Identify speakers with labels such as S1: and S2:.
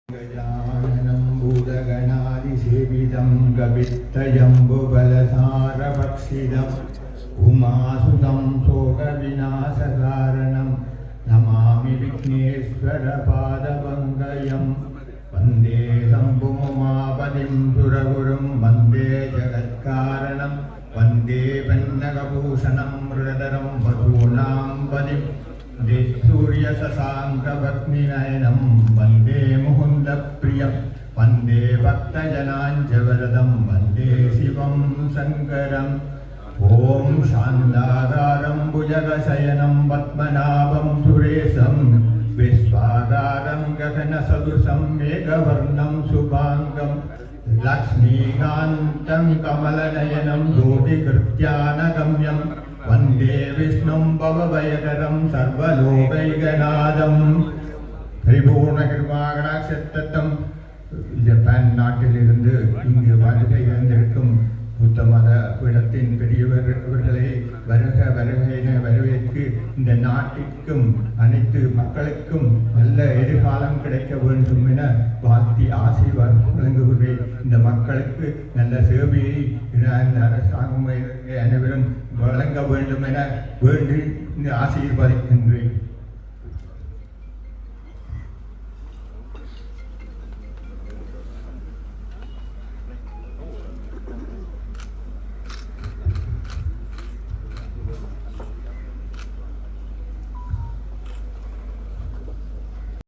S1: गजाननं भूतगणादिसेवितं कपित्तजम्बुफलसारभक्षितम् उमासुतं शोकविनाशकारणं नमामि विघ्नेश्वरपादपङ्कजं वन्दे शम्भुमुमापतिं सुरगुरुं वन्दे जगत्कारणं वन्दे पन्नगभूषणं मृदरं वसूनां पदिं सूर्यशशाङ्कभग्निनयनं वन्दे मुकुन्दप्रियं वन्दे भक्तजनाञ्जवरदं वन्दे शिवं शङ्करम् ॐ शान्ताकारं भुजगशयनं पद्मनाभं सुरेशं विश्वाकारं गगनसदृशं मेघवर्णं शुभाङ्गं लक्ष्मीकान्तं कमलनयनं ज्योतिकृत्यानगम्यं वन्दे विष्णुं भवभयकरं सर्वलोकैकनाथं பரிபூர்ணகிருபாகடாட்சத்தம் ஜப்பான் நாட்டிலிருந்து இங்கு வருகை வந்திருக்கும் புத்த மத பீடத்தின் பெரியவர்களை வருக வருக என வரவேற்று இந்த நாட்டிற்கும் அனைத்து மக்களுக்கும் நல்ல எதிர்காலம் கிடைக்க வேண்டும் என வாழ்த்தி ஆசை வழங்குகிறேன். இந்த மக்களுக்கு நல்ல சேவையை இந்த அரசாங்கம் அனைவரும் வழங்க வேண்டும் என வேண்டி ஆசீர்வதிக்கின்றேன்.